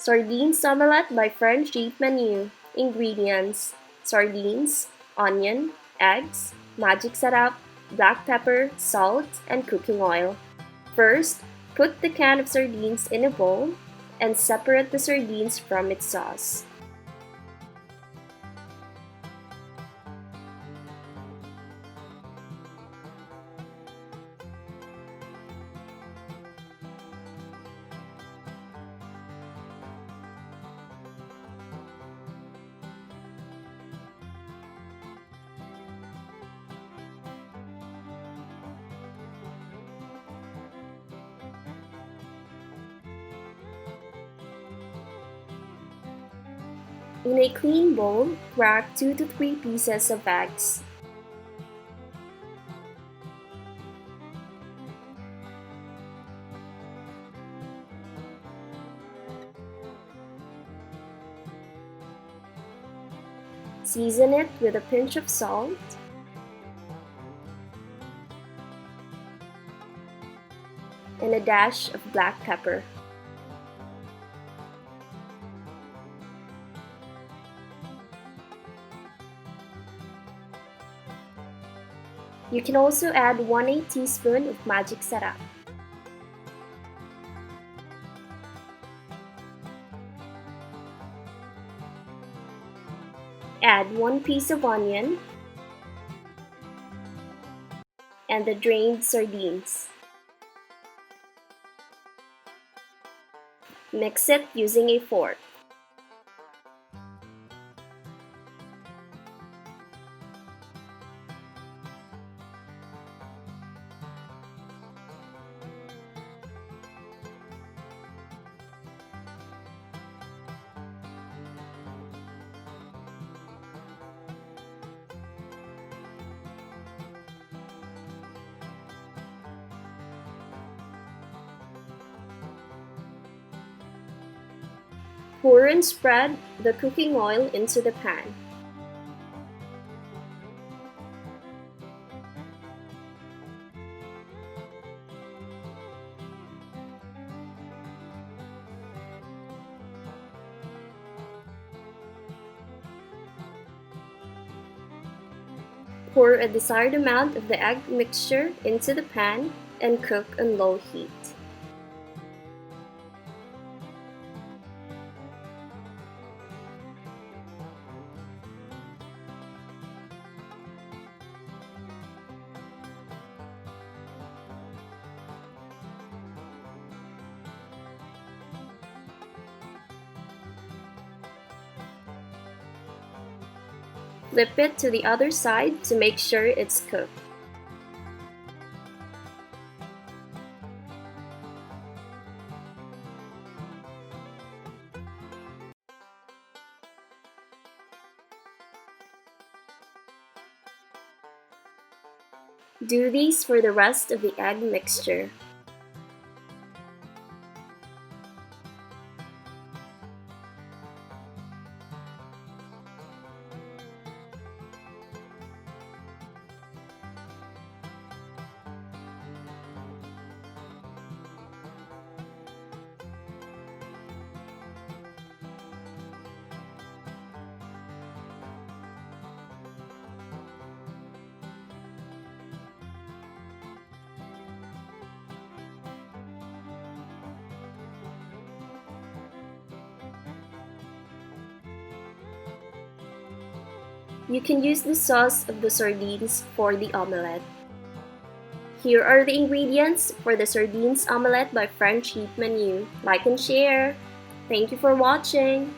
Sardines Omelette by French Sheet Menu. Ingredients: sardines, onion, eggs, magic syrup, black pepper, salt, and cooking oil. First, put the can of sardines in a bowl and separate the sardines from its sauce. In a clean bowl, crack 2 to 3 pieces of eggs. Season it with a pinch of salt and a dash of black pepper. You can also add 1/8 teaspoon of magic syrup. Add 1 piece of onion and the drained sardines. Mix it using a fork. Pour and spread the cooking oil into the pan. Pour a desired amount of the egg mixture into the pan and cook on low heat. Flip it to the other side to make sure it's cooked. Do these for the rest of the egg mixture. You can use the sauce of the sardines for the omelette. Here are the ingredients for the Sardines Omelette by French Heat Menu. Like and share. Thank you for watching.